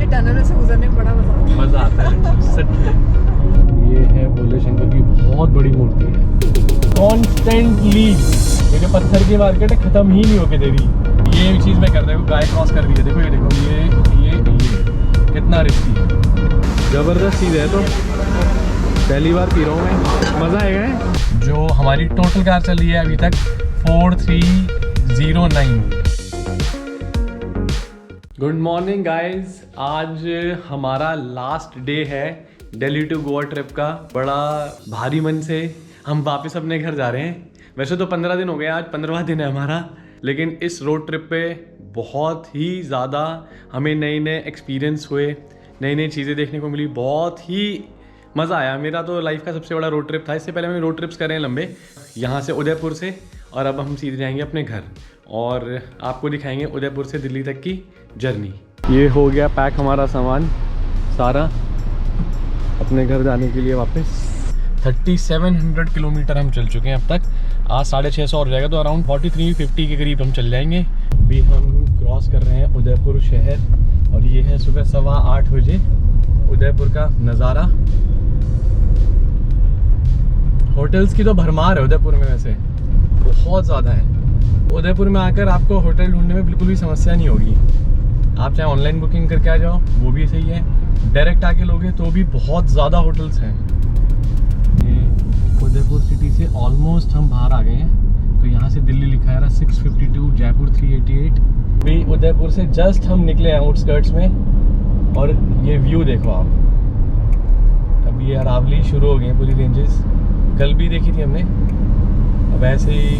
ये टनल से गुजरने में बड़ा मजा आता है सच में। ये है भोले शंकर की बहुत बड़ी मूर्ति है। कॉन्स्टेंटली ये जो पत्थर की मार्केट है खत्म ही नहीं होके दे रही। ये चीज़ मैं कर रहा हूँ, गाय क्रॉस कर रही है, देखो ये देखो ये कितना रिस्की है। जबरदस्त चीज़ है, तो पहली बार पी रहा हूँ मैं, मज़ा आएगा। जो हमारी टोटल कार चल रही है अभी तक 4309। गुड मॉर्निंग गाइज, आज हमारा लास्ट डे है दिल्ली टू गोवा ट्रिप का। बड़ा भारी मन से हम वापस अपने घर जा रहे हैं। वैसे तो 15 दिन हो गए, आज 15वां दिन है हमारा, लेकिन इस रोड ट्रिप पे बहुत ही ज़्यादा हमें नए नए एक्सपीरियंस हुए, नई नई चीज़ें देखने को मिली, बहुत ही मज़ा आया। मेरा तो लाइफ का सबसे बड़ा रोड ट्रिप था। इससे पहले हम रोड ट्रिप्स कर रहे हैं लंबे, यहाँ से उदयपुर से, और अब हम सीधे जाएंगे अपने घर और आपको दिखाएंगे उदयपुर से दिल्ली तक की जर्नी। ये हो गया पैक हमारा सामान सारा अपने घर जाने के लिए वापस। 3700 किलोमीटर हम चल चुके हैं अब तक। आज 650 और जाएगा तो अराउंड 4350 के करीब हम चल जाएंगे। अभी हम क्रॉस कर रहे हैं उदयपुर शहर और ये है सुबह 8:15 बजे उदयपुर का नज़ारा। होटल्स की तो भरमार है उदयपुर में, वैसे बहुत ज़्यादा है। उदयपुर में आकर आपको होटल ढूंढने में बिल्कुल भी समस्या नहीं होगी। आप चाहे ऑनलाइन बुकिंग करके आ जाओ वो भी सही है, डायरेक्ट आके लोगे तो भी बहुत ज़्यादा होटल्स हैं। ये उदयपुर सिटी से ऑलमोस्ट हम बाहर आ गए हैं, तो यहाँ से दिल्ली लिखा है 652, जयपुर 388। अभी उदयपुर से जस्ट हम निकले हैं आउटस्कर्ट्स में और ये व्यू देखो आप। अभी ये अरावली शुरू हो गई हैं पूरी रेंजेस, कल भी देखी थी हमने। अब ऐसे ही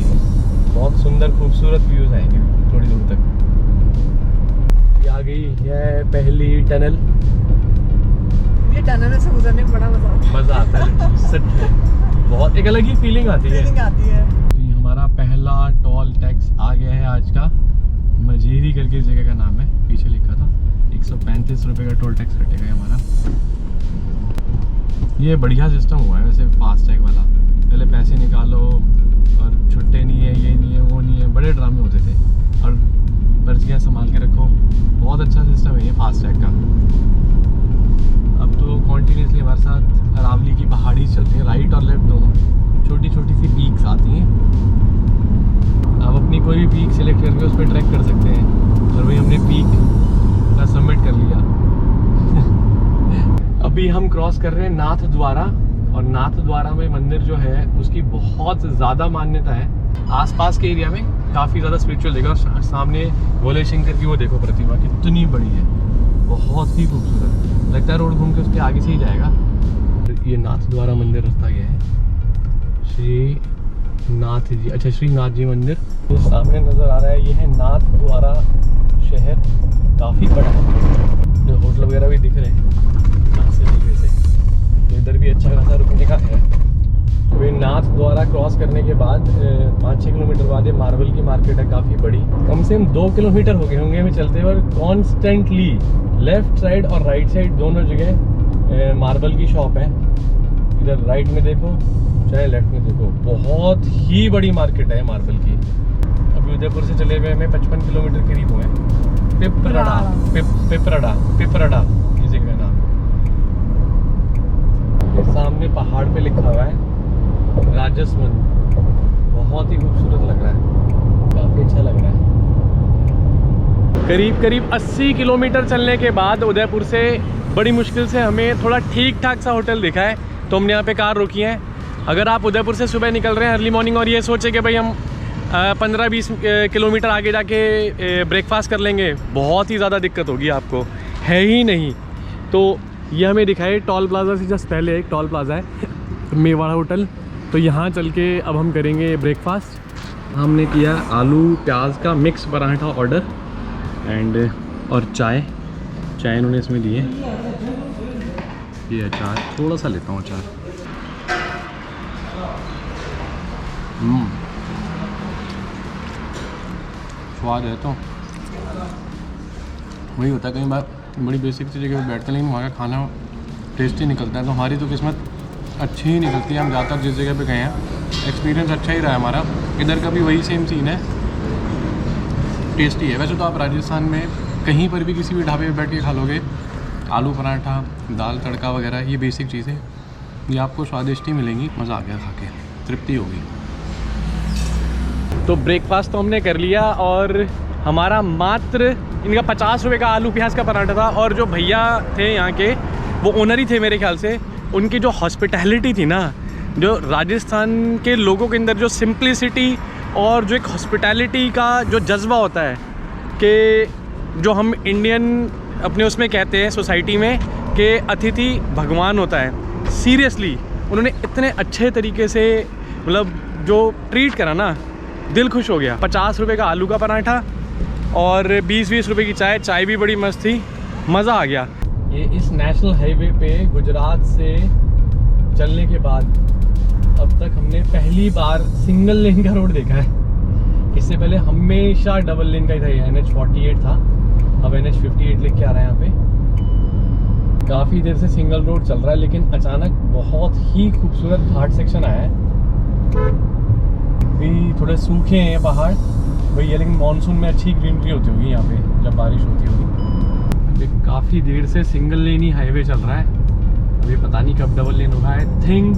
बहुत सुंदर खूबसूरत व्यूज़ आएंगे थोड़ी दूर तक। ये आ गई है पहली टनल। ये टनल से गुजरने में बड़ा मजा आता है सच में, बहुत एक अलग ही फीलिंग आती है। ये हमारा पहला टोल टैक्स आ गया है आज का। मजेरी करके इस जगह का नाम है, पीछे लिखा था 135 रुपये का टोल टैक्स कटेगा हमारा। ये बढ़िया सिस्टम हुआ है वैसे फास्टैग वाला। पहले पैसे निकालो और छुट्टे नहीं है, ये नहीं है, वो नहीं है, बड़े ड्रामे होते थे। और पर्चियाँ संभाल के रखो, बहुत अच्छा सिस्टम है ये फास्टैग का। अब तो कॉन्टीन्यूसली हमारे साथ अरावली की पहाड़ी चलती है, राइट और लेफ्ट दोनों, छोटी छोटी सी पीक्स आती हैं। आप अपनी कोई भी पीक सेलेक्ट करके उस पर ट्रैक कर सकते हैं। और वही हमने पीक का सबमिट कर लिया। अभी हम क्रॉस कर रहे हैं नाथ द्वारा, और नाथ द्वारा में मंदिर जो है उसकी बहुत ज़्यादा मान्यता है। आसपास के एरिया में काफ़ी ज़्यादा स्पिरिचुअल जगह। सामने भोले शंकर की वो देखो प्रतिमा कितनी बड़ी है, बहुत ही खूबसूरत। लगता है रोड घूम के उसके आगे से ही जाएगा। ये नाथ द्वारा मंदिर रास्ता गया है, श्री नाथ जी, अच्छा श्री नाथ जी मंदिर जो सामने नज़र आ रहा है ये है नाथ द्वारा शहर। काफ़ी बड़ा है, जो होटल वगैरह भी दिख रहे हैं रास्ते से, तो इधर भी अच्छा खासा रुकने का है। वे नाथ द्वारा क्रॉस करने के बाद 5-6 किलोमीटर बाद ये मार्बल की मार्केट है, काफ़ी बड़ी। कम से कम 2 किलोमीटर हो गए होंगे हमें चलते हुए। कॉन्स्टेंटली लेफ्ट साइड और राइट साइड दोनों जगह मार्बल की शॉप है। इधर राइट में देखो चाहे लेफ्ट में देखो, बहुत ही बड़ी मार्केट है मार्बल की। अभी उदयपुर से चले हुए हमें 55 किलोमीटर करीब हुए। पिपरड़ा इस जगह का नाम। सामने पहाड़ पे लिखा हुआ है राजसमंद, बहुत ही खूबसूरत लग रहा है, काफ़ी अच्छा लग रहा है। करीब 80 किलोमीटर चलने के बाद उदयपुर से बड़ी मुश्किल से हमें थोड़ा ठीक ठाक सा होटल दिखा है, तो हमने यहाँ पे कार रोकी है। अगर आप उदयपुर से सुबह निकल रहे हैं अर्ली मॉर्निंग और ये सोचे कि भाई हम 15-20 किलोमीटर आगे जाके ब्रेकफास्ट कर लेंगे, बहुत ही ज़्यादा दिक्कत होगी आपको, है ही नहीं। तो ये हमें दिखाए टोल प्लाजा से जस्ट पहले एक टोल प्लाजा है मेवाड़ा होटल, तो यहाँ चल के अब हम करेंगे ब्रेकफास्ट। हमने किया आलू प्याज का मिक्स पराठा ऑर्डर एंड और चाय इन्होंने इसमें दी है। ये अचार थोड़ा सा लेता हूँ अचार। स्वाद है, तो वही होता है कई बार बड़ी बेसिक सी जगह बैठते हैं लेकिन वहाँ का खाना टेस्टी निकलता है। तो हमारी तो किस्मत अच्छी ही निकलती है। हम ज़्यादातर जिस जगह पे गए हैं एक्सपीरियंस अच्छा ही रहा है हमारा। इधर का भी वही सेम सीन है, टेस्टी है। वैसे तो आप राजस्थान में कहीं पर भी किसी भी ढाबे पे बैठ के खा लोगे आलू पराठा, दाल तड़का वगैरह, ये बेसिक चीज़ें ये आपको स्वादिष्ट ही मिलेंगी। मज़ा आ गया खा के, तृप्ति होगी। तो ब्रेकफास्ट तो हमने कर लिया और हमारा मात्र इनका 50 रुपये का आलू प्याज का पराठा था। और जो भैया थे यहाँ के, वो ओनर ही थे मेरे ख्याल से। उनकी जो हॉस्पिटैलिटी थी ना, जो राजस्थान के लोगों के अंदर जो सिंप्लिसिटी और जो एक हॉस्पिटैलिटी का जो जज्बा होता है कि जो हम इंडियन अपने उसमें कहते हैं सोसाइटी में कि अतिथि भगवान होता है, सीरियसली उन्होंने इतने अच्छे तरीके से मतलब जो ट्रीट करा ना, दिल खुश हो गया। 50 रुपये का आलू का पराठा और 20-20 रुपये की चाय। चाय भी बड़ी मस्त थी, मज़ा आ गया। ये इस नेशनल हाईवे पे गुजरात से चलने के बाद अब तक हमने पहली बार सिंगल लेन का रोड देखा है। इससे पहले हमेशा डबल लेन का ही था। ये NH48 था, अब NH58 लेके आ रहा है यहाँ पे। काफ़ी देर से सिंगल रोड चल रहा है, लेकिन अचानक बहुत ही खूबसूरत घाट सेक्शन आया है। भी थोड़े सूखे हैं पहाड़ भैया, लेकिन मानसून में अच्छी ग्रीनरी होती होगी यहाँ पे जब बारिश होती होगी। अभी काफ़ी देर से सिंगल लेन ही हाईवे चल रहा है, अभी पता नहीं कब डबल लेन होगा। आई थिंक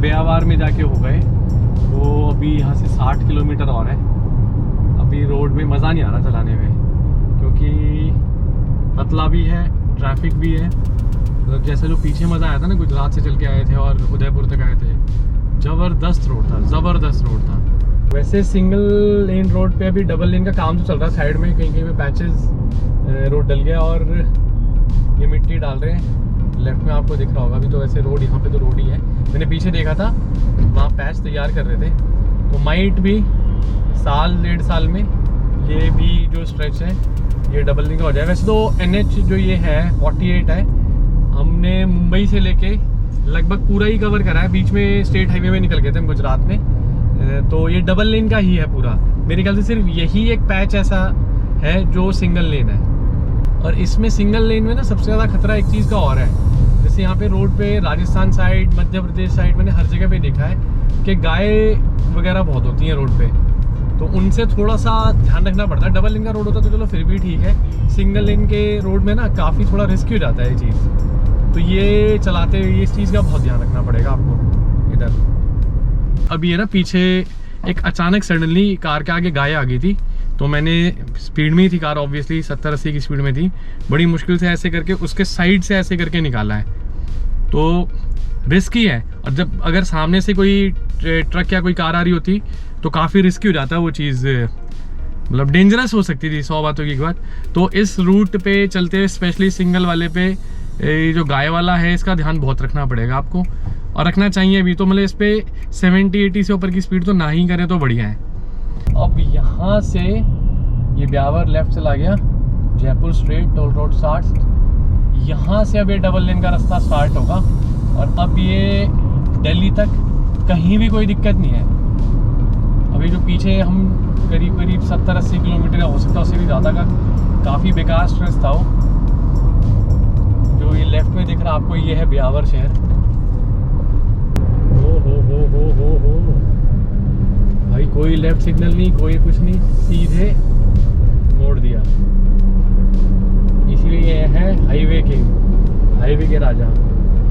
ब्यावर में जाके हो गए। तो अभी यहाँ से 60 किलोमीटर और है। अभी रोड में मज़ा नहीं आ रहा चलाने में, क्योंकि पतला भी है, ट्रैफिक भी है। मतलब जैसे जो पीछे मज़ा आया था ना, गुजरात से चल के आए थे और उदयपुर तक आए थे, ज़बरदस्त रोड था, ज़बरदस्त रोड था। वैसे सिंगल लेन रोड पे अभी डबल लेन का काम तो चल रहा है साइड में, कहीं कहीं पे पैचेस रोड डल गया और ये मिट्टी डाल रहे हैं। लेफ्ट में आपको दिख रहा होगा। अभी तो वैसे रोड, यहाँ पे तो रोड ही है। मैंने पीछे देखा था, वहाँ पैच तैयार कर रहे थे। तो माइट भी साल 1.5 साल में ये भी जो स्ट्रेच है ये डबल लेन का हो जाए। वैसे तो NH जो ये है 48 है, हमने मुंबई से लेके लगभग पूरा ही कवर करा है। बीच में स्टेट हाईवे में निकल गए थे हम गुजरात में, तो ये डबल लेन का ही है पूरा। मेरे ख्याल से सिर्फ यही एक पैच ऐसा है जो सिंगल लेन है। और इसमें सिंगल लेन में ना सबसे ज़्यादा खतरा एक चीज़ का और है। जैसे यहाँ पे रोड पे राजस्थान साइड, मध्य प्रदेश साइड, मैंने हर जगह पे देखा है कि गाय वगैरह बहुत होती हैं रोड पे, तो उनसे थोड़ा सा ध्यान रखना पड़ता है। डबल लेन का रोड होता तो चलो फिर भी ठीक है, सिंगल लेन के रोड में ना काफ़ी थोड़ा रिस्की हो जाता है ये चीज़। तो ये चलाते हुए इस चीज़ का बहुत ध्यान रखना पड़ेगा आपको इधर। अभी है ना पीछे एक अचानक सडनली कार के आगे गाय आ गई थी, तो मैंने स्पीड में ही थी कार, ऑब्वियसली 70-80 की स्पीड में थी। बड़ी मुश्किल से ऐसे करके उसके साइड से ऐसे करके निकाला है। तो रिस्की है। और जब अगर सामने से कोई ट्रक या कोई कार आ रही होती तो काफ़ी रिस्की हो जाता है वो चीज़, मतलब डेंजरस हो सकती थी 100 बातों की एक बात। तो इस रूट पे चलते हुए स्पेशली सिंगल वाले पे जो गाय वाला है, इसका ध्यान बहुत रखना पड़ेगा आपको, और रखना चाहिए भी। तो मतलब इस पे 70-80 से ऊपर की स्पीड तो ना ही करें तो बढ़िया है। अब यहाँ से ये ब्यावर लेफ्ट चला गया, Jaipur straight toll road start. यहाँ से अब ये डबल लेन का रास्ता स्टार्ट होगा और अब ये दिल्ली तक कहीं भी कोई दिक्कत नहीं है। अभी जो पीछे हम करीब 70-80 किलोमीटर हो सकता है, उससे भी ज़्यादा का काफ़ी बेकार स्ट्रेस था वो। जो ये लेफ्ट में दिख रहा आपको, ये है ब्यावर शहर। हो भाई, कोई लेफ्ट सिग्नल नहीं, कोई कुछ नहीं, सीधे मोड़ दिया। इसीलिए ये है हाईवे किंग, हाईवे के राजा।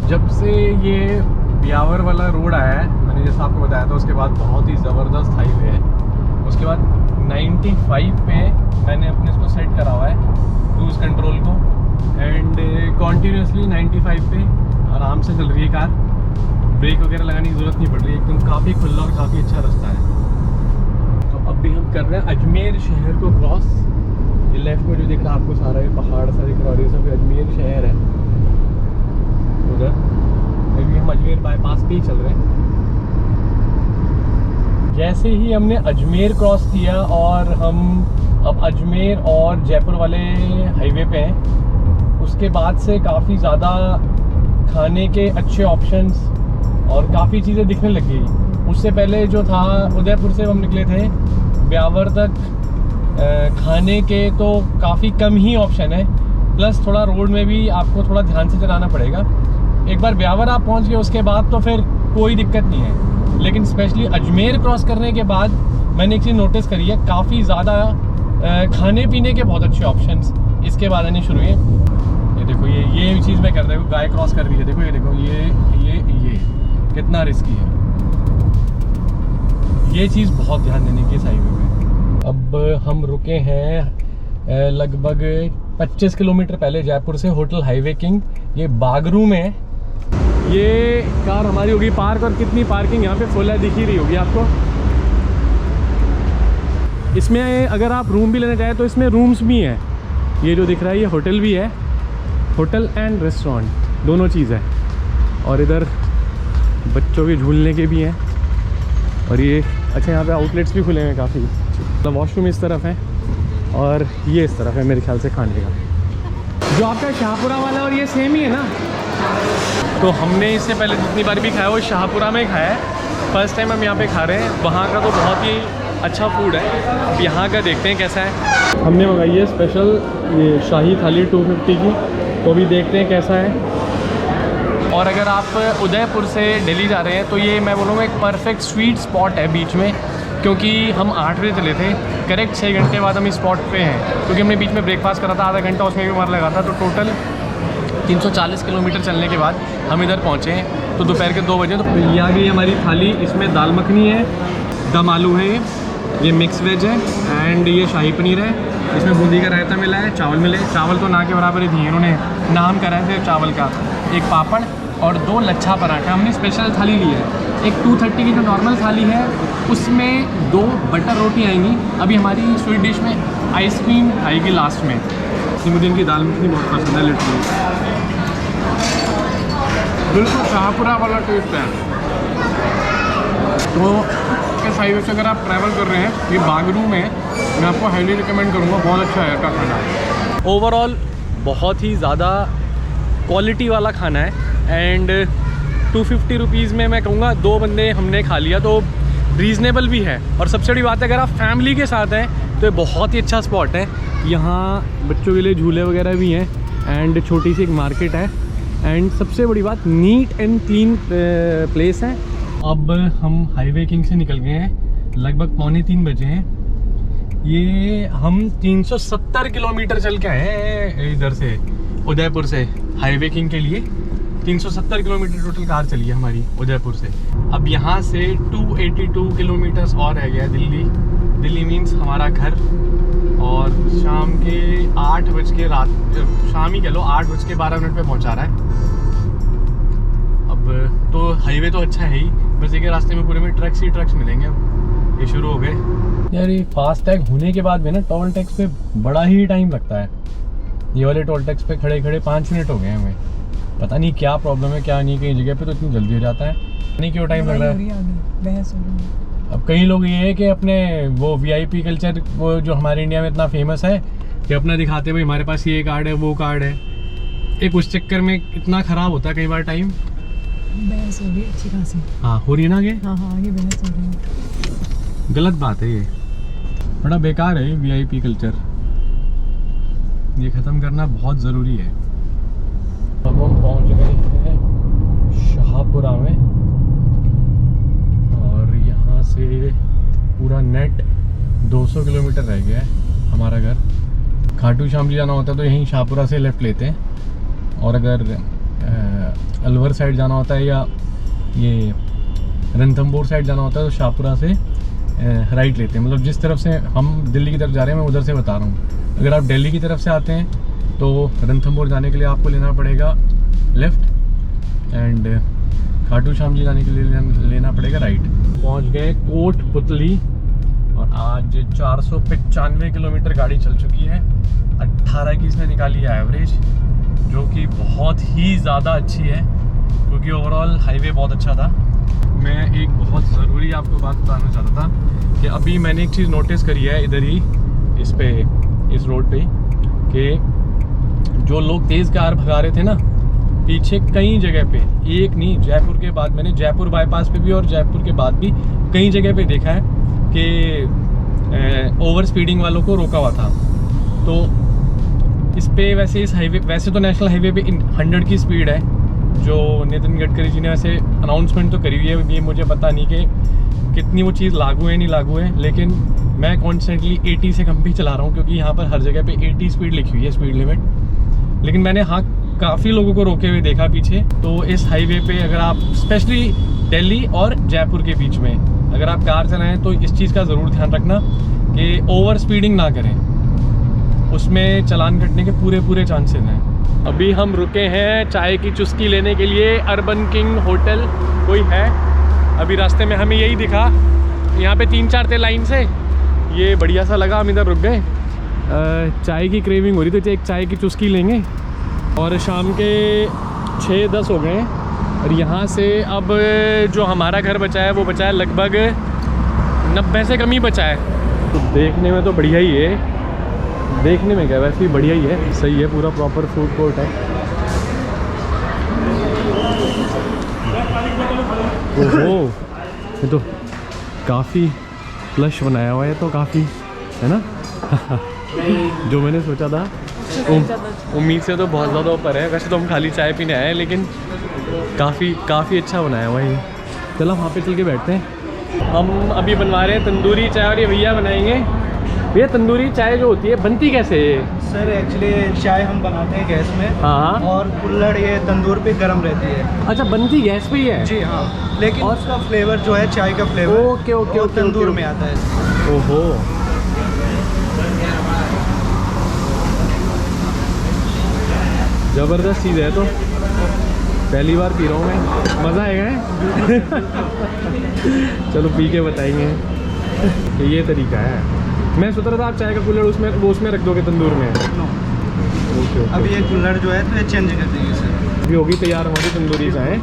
जब से ये ब्यावर वाला रोड आया है, मैंने जैसा आपको बताया था, उसके बाद बहुत ही ज़बरदस्त हाईवे है। उसके बाद 95 पे मैंने अपने इसको सेट करा हुआ है क्रूज़ कंट्रोल को, एंड कॉन्टीन्यूसली 95 पे आराम से चल रही है कार। ब्रेक वगैरह लगाने की ज़रूरत नहीं पड़ रही है, एकदम काफ़ी खुला और काफ़ी अच्छा रास्ता है। तो अब भी हम कर रहे हैं अजमेर शहर को क्रॉस। ये लेफ्ट में जो दिख रहा है आपको सारा ये पहाड़ सा दिख रहा है, ये सब अजमेर शहर है उधर। अभी हम अजमेर बाईपास पे ही चल रहे हैं। जैसे ही हमने अजमेर क्रॉस किया और हम अब अजमेर और जयपुर वाले हाईवे पे हैं, उसके बाद से काफ़ी ज़्यादा खाने के अच्छे ऑप्शंस और काफ़ी चीज़ें दिखने लग गई। उससे पहले जो था, उदयपुर से हम निकले थे ब्यावर तक, खाने के तो काफ़ी कम ही ऑप्शन है, प्लस थोड़ा रोड में भी आपको थोड़ा ध्यान से चलाना पड़ेगा। एक बार ब्यावर आप पहुंच गए उसके बाद तो फिर कोई दिक्कत नहीं है, लेकिन स्पेशली अजमेर क्रॉस करने के बाद मैंने एक चीज़ नोटिस करी है, काफ़ी ज़्यादा खाने पीने के बहुत अच्छे ऑप्शंस इसके बाद आने शुरू हुए। ये देखो, ये कर रहे हो, गाय क्रॉस कर रही है, देखो ये कितना रिस्की है। ये चीज़ बहुत ध्यान देने की इस हाईवे पे। अब हम रुके हैं लगभग 25 किलोमीटर पहले जयपुर से, होटल हाईवे किंग, ये बागरू में है। ये कार हमारी होगी पार्क, और कितनी पार्किंग यहाँ पे फुल है दिख ही रही होगी आपको। इसमें अगर आप रूम भी लेना चाहें तो इसमें रूम्स भी हैं। ये जो दिख रहा है ये होटल भी है, होटल एंड रेस्टोरेंट दोनों चीज़ है। और इधर बच्चों के झूलने के भी हैं। और ये अच्छा यहाँ पे आउटलेट्स भी खुले हैं काफ़ी, मतलब वॉशरूम इस तरफ है और ये इस तरफ है मेरे ख्याल से खाने का। जो आपका शाहपुरा वाला और ये सेम ही है ना? तो हमने इससे पहले जितनी बार भी खाया वो शाहपुरा में खाया है, फर्स्ट टाइम हम यहाँ पे खा रहे हैं। वहाँ का तो बहुत ही अच्छा फूड है, अब यहाँ का देखते हैं कैसा है। हमने मंगाई है स्पेशल ये शाही थाली 250 की, तो भी देखते हैं कैसा है। और अगर आप उदयपुर से दिल्ली जा रहे हैं तो ये मैं बोलूँगा एक परफेक्ट स्वीट स्पॉट है बीच में, क्योंकि हम 8 बजे चले थे, करेक्ट 6 घंटे बाद हम इस स्पॉट पे हैं, क्योंकि हमने बीच में ब्रेकफास्ट करा था आधा घंटा, उसमें भी हमारा लगा था। तो टोटल 340 किलोमीटर चलने के बाद हम इधर पहुँचे हैं। तो दोपहर के 2 बजे तो ये आ गई हमारी थाली। इसमें दाल मखनी है, दम आलू है, ये मिक्स वेज है, एंड ये शाही पनीर है। इसमें बूंदी का रायता मिला है, चावल मिले, चावल तो ना के बराबर ही दिए इन्होंने, नाम करा है सिर्फ चावल का, एक पापड़ और 2 लच्छा पराठा। हमने स्पेशल थाली ली है। एक 230 की जो नॉर्मल थाली है उसमें 2 बटर रोटी आएंगी। अभी हमारी स्वीट डिश में आइसक्रीम आएगी लास्ट में। मुझे इनकी दाल मखनी बहुत पसंद है, लिटरली बिल्कुल शाहपुरा वाला टेस्ट है। तो इस हाईवे से अगर आप ट्रैवल कर रहे हैं, ये बागरू में, मैं आपको हाईली रिकमेंड करूँगा, बहुत अच्छा है का खाना। ओवरऑल बहुत ही ज़्यादा क्वालिटी वाला खाना है, एंड 250 रुपीज़ में मैं कहूँगा 2 बंदे हमने खा लिया, तो रीज़नेबल भी है। और सबसे बड़ी बात है अगर आप फैमिली के साथ हैं तो ये बहुत ही अच्छा स्पॉट है। यहाँ बच्चों के लिए झूले वगैरह भी हैं, एंड छोटी सी एक मार्केट है, एंड सबसे बड़ी बात नीट एंड क्लीन प्लेस है। अब हम हाईवे किंग से निकल गए हैं, लगभग 2:45 बजे हैं। ये हम 370 किलोमीटर चल के आए हैं इधर से, उदयपुर से हाईवे किंग के लिए। 370 किलोमीटर टोटल कार चली है हमारी उदयपुर से। अब यहाँ से 282 किलोमीटर्स और रह गया है दिल्ली। दिल्ली मीन्स हमारा घर। और शाम के 8 बज के शाम ही कह लो 8:12 पे पहुँचा रहा है। अब तो हाईवे तो अच्छा है ही, बस एक रास्ते में पूरे में ट्रक्स ही ट्रक्स मिलेंगे। अब ये शुरू हो गए यार। ये फास्ट टैग होने के बाद भी ना टोल टैक्स पे बड़ा ही टाइम लगता है। ये वाले टोल टैक्स पे खड़े खड़े 5 मिनट हो गए हमें, पता नहीं क्या प्रॉब्लम है क्या नहीं। कई जगह पे तो इतनी जल्दी हो जाता है, नहीं क्यों टाइम लग रहा है। अब कई लोग ये है कि अपने वो VIP कल्चर, वो जो हमारे इंडिया में इतना फेमस है कि अपना दिखाते भाई हमारे पास ये कार्ड है वो कार्ड है, एक उस चक्कर में इतना ख़राब होता है कई बार टाइम। बहस हो रही है अच्छी खासी। हाँ हो रही है ना ये? हाँ ये बहस हो रही है। गलत बात है, ये बड़ा बेकार है VIP कल्चर, ये ख़त्म करना बहुत ज़रूरी है। अब हम पहुँच गए हैं शाहपुरा में, और यहाँ से पूरा नेट 200 किलोमीटर रह गया है हमारा घर। खाटू श्याम जी जाना होता है तो यहीं शाहपुरा से लेफ़्ट लेते हैं, और अगर अलवर साइड जाना होता है या ये रणथंभौर साइड जाना होता है तो शाहपुरा से राइट लेते हैं। मतलब जिस तरफ से हम दिल्ली की तरफ जा रहे हैं मैं उधर से बता रहा हूँ। अगर आप दिल्ली की तरफ से आते हैं तो रणथंभौर जाने के लिए आपको लेना पड़ेगा लेफ़्ट, एंड खाटू श्याम जी जाने के लिए लेना पड़ेगा राइट। पहुँच गए कोटपुतली, और आज 495 किलोमीटर गाड़ी चल चुकी है। 18 की इसने निकाली है एवरेज, जो कि बहुत ही ज़्यादा अच्छी है, क्योंकि ओवरऑल हाईवे बहुत अच्छा था। मैं एक बहुत ज़रूरी आपको बात बताना चाहता था कि अभी मैंने एक चीज़ नोटिस करी है इधर ही इस रोड पे, कि जो लोग तेज़ कार भगा रहे थे ना पीछे, कई जगह पे, एक नहीं, जयपुर के बाद मैंने जयपुर बाईपास पे भी और जयपुर के बाद भी कई जगह पे देखा है कि ओवर स्पीडिंग वालों को रोका हुआ था। तो इस पे वैसे इस हाईवे, वैसे तो नेशनल हाईवे पे 100 की स्पीड है, जो नितिन गडकरी जी ने वैसे अनाउंसमेंट तो करी हुई है। ये मुझे पता नहीं कि कितनी वो चीज़ लागू है नहीं लागू है, लेकिन मैं कॉन्स्टेंटली 80 से कम भी चला रहा हूँ, क्योंकि यहाँ पर हर जगह पे 80 स्पीड लिखी हुई है स्पीड लिमिट। लेकिन मैंने हाँ काफ़ी लोगों को रोके हुए देखा पीछे। तो इस हाईवे पे अगर आप स्पेशली दिल्ली और जयपुर के बीच में अगर आप कार चलाएं तो इस चीज़ का ज़रूर ध्यान रखना कि ओवर स्पीडिंग ना करें, उसमें चालान कटने के पूरे चांसेस हैं। अभी हम रुके हैं चाय की चुस्की लेने के लिए। अर्बन किंग होटल कोई है, अभी रास्ते में हमें यही दिखा, यहाँ पे 3-4 थे लाइन से, ये बढ़िया सा लगा, हम इधर रुक गए। चाय की क्रेविंग हो रही थी, एक चाय की चुस्की लेंगे। और शाम के 6-10 हो गए हैं और यहाँ से अब जो हमारा घर बचा है वो बचा है लगभग 90 से कम ही बचा है। तो देखने में तो बढ़िया ही है, देखने में क्या वैसे ही बढ़िया ही है, सही है, पूरा प्रॉपर फूड कोर्ट है। ओहो, ये तो काफ़ी प्लश बनाया हुआ है, तो काफ़ी है ना जो मैंने सोचा था उम्मीद से तो बहुत ज़्यादा ऊपर है। वैसे तो हम खाली चाय पीने आए हैं, लेकिन काफ़ी अच्छा बनाया हुआ है ये। चलो वहाँ पे चल के बैठते हैं। हम अभी बनवा रहे हैं तंदूरी चाय और ये भैया बनाएंगे। भैया तंदूरी चाय जो होती है बनती कैसे है? सर एक्चुअली चाय हम बनाते हैं गैस में, हाँ, और कुल्हड़ ये तंदूर पे गर्म रहती है। अच्छा, बनती गैस पे ही है? जी हाँ, लेकिन और उसका फ्लेवर जो है चाय का फ्लेवर ओके तंदूर में आता है। ओहो, ज़बरदस्त चीज़ है, तो पहली बार पी रहा हूँ मैं, मज़ा आएगा चलो पी के बताएंगे कि ये तरीका है। मैं सोच रहा था आप चाय का कुल्हड़ उसमें रख दोगे तंदूर में। ओके। अब ये कुल्हड़ जो है तो ये चेंज कर देंगे सर। अभी होगी तैयार हमारी तंदूरी चाय।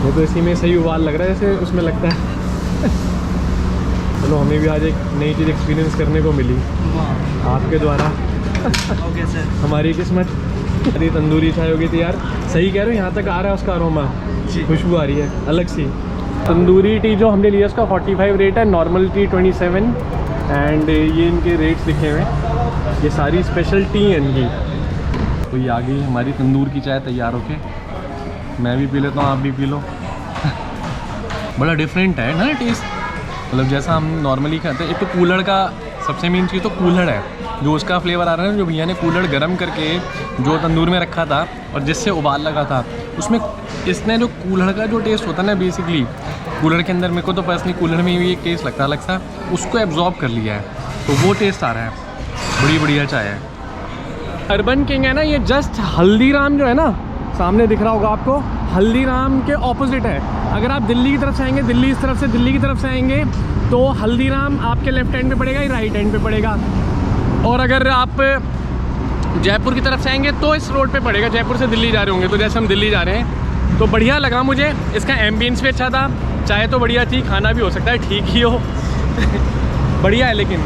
वो तो इसी में सही उबाल लग रहा है जैसे उसमें लगता है चलो हमें भी आज एक नई चीज़ एक्सपीरियंस करने को मिली आपके द्वारा। Okay sir. हमारी किस्मत, अरे तंदूरी चाय होगी तैयार। सही कह रहे हो, यहाँ तक आ रहा है उसका अरोमा, खुशबू आ रही है अलग सी। तंदूरी टी जो हमने लिया उसका 45 रेट है, नॉर्मल टी 27, एंड ये इनके रेट्स लिखे हुए हैं। ये सारी स्पेशल टी है इनकी। तो ये आ गई हमारी तंदूर की चाय तैयार होके। मैं भी पी लेता हूँ, आप भी पी लो बड़ा डिफरेंट है ना टेस्ट, मतलब जैसा हम नॉर्मली खाते हैं। एक तो कुल्हड़ का सबसे मेन चीज़ तो कुल्हड़ है, जो उसका फ्लेवर आ रहा है, जो भैया ने कुल्हड़ गर्म करके जो तंदूर में रखा था और जिससे उबाल लगा था, उसमें इसने जो कुल्हड़ का जो टेस्ट होता है ना, बेसिकली कुल्हड़ के अंदर, मेरे को तो पर्सनली कुल्हड़ में भी एक टेस्ट लगता है अलग सा, उसको एब्जॉर्ब कर लिया है, तो वो टेस्ट आ रहा है। बड़ी बढ़िया चाय है। अर्बन किंग है ना, ये जस्ट हल्दीराम जो है ना, सामने दिख रहा होगा आपको, हल्दीराम के ऑपोजिट है। अगर आप दिल्ली की तरफ से आएंगे, दिल्ली इस तरफ से दिल्ली की तरफ से आएंगे, तो हल्दीराम आपके लेफ्ट हैंड पे पड़ेगा या राइट हैंड पे पड़ेगा। और अगर आप जयपुर की तरफ से आएंगे तो इस रोड पे पड़ेगा, जयपुर से दिल्ली जा रहे होंगे। तो जैसे हम दिल्ली जा रहे हैं, तो बढ़िया लगा मुझे, इसका एम्बियंस भी अच्छा था, चाय तो बढ़िया थी, खाना भी हो सकता है ठीक ही हो बढ़िया है। लेकिन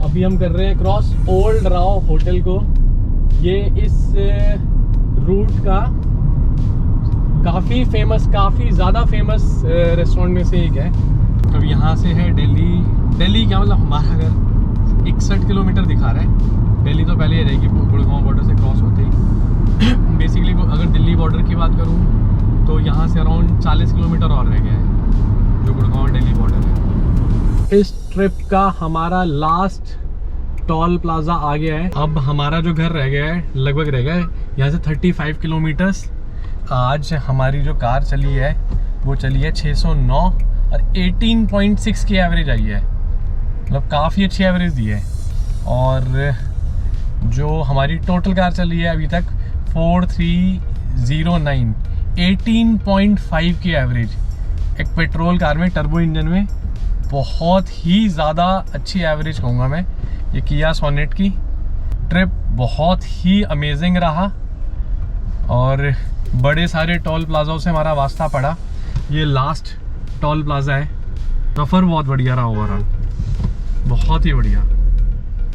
अभी हम कर रहे हैं क्रॉस ओल्ड राव होटल को। ये इस रूट का काफ़ी ज़्यादा फेमस रेस्टोरेंट में से एक है। अब यहाँ से है दिल्ली क्या मतलब हमारा घर 61 किलोमीटर दिखा रहा है। दिल्ली तो पहले ही रहेगी, गुड़गांव बॉर्डर से क्रॉस होते ही बेसिकली अगर दिल्ली बॉर्डर की बात करूँ तो यहाँ से अराउंड 40 किलोमीटर और रह गया है, जो गुड़गांव दिल्ली बॉर्डर है। इस ट्रिप का हमारा लास्ट टोल प्लाजा आ गया है। अब हमारा जो घर रह गया है, लगभग रह गया है यहाँ से 35 किलोमीटर्स। आज हमारी जो कार चली है वो चली है 609 और 18.6 की एवरेज आई है, मतलब काफ़ी अच्छी एवरेज दी है। और जो हमारी टोटल कार चली है अभी तक 4309, 18.5 की एवरेज। एक पेट्रोल कार में, टर्बो इंजन में बहुत ही ज़्यादा अच्छी एवरेज कहूँगा मैं। ये किया सोनेट की ट्रिप बहुत ही अमेजिंग रहा और बड़े सारे टोल प्लाज़ाओं से हमारा वास्ता पड़ा। ये लास्ट टोल प्लाज़ा है। सफ़र बहुत बढ़िया रहा ओवरऑल, बहुत ही बढ़िया।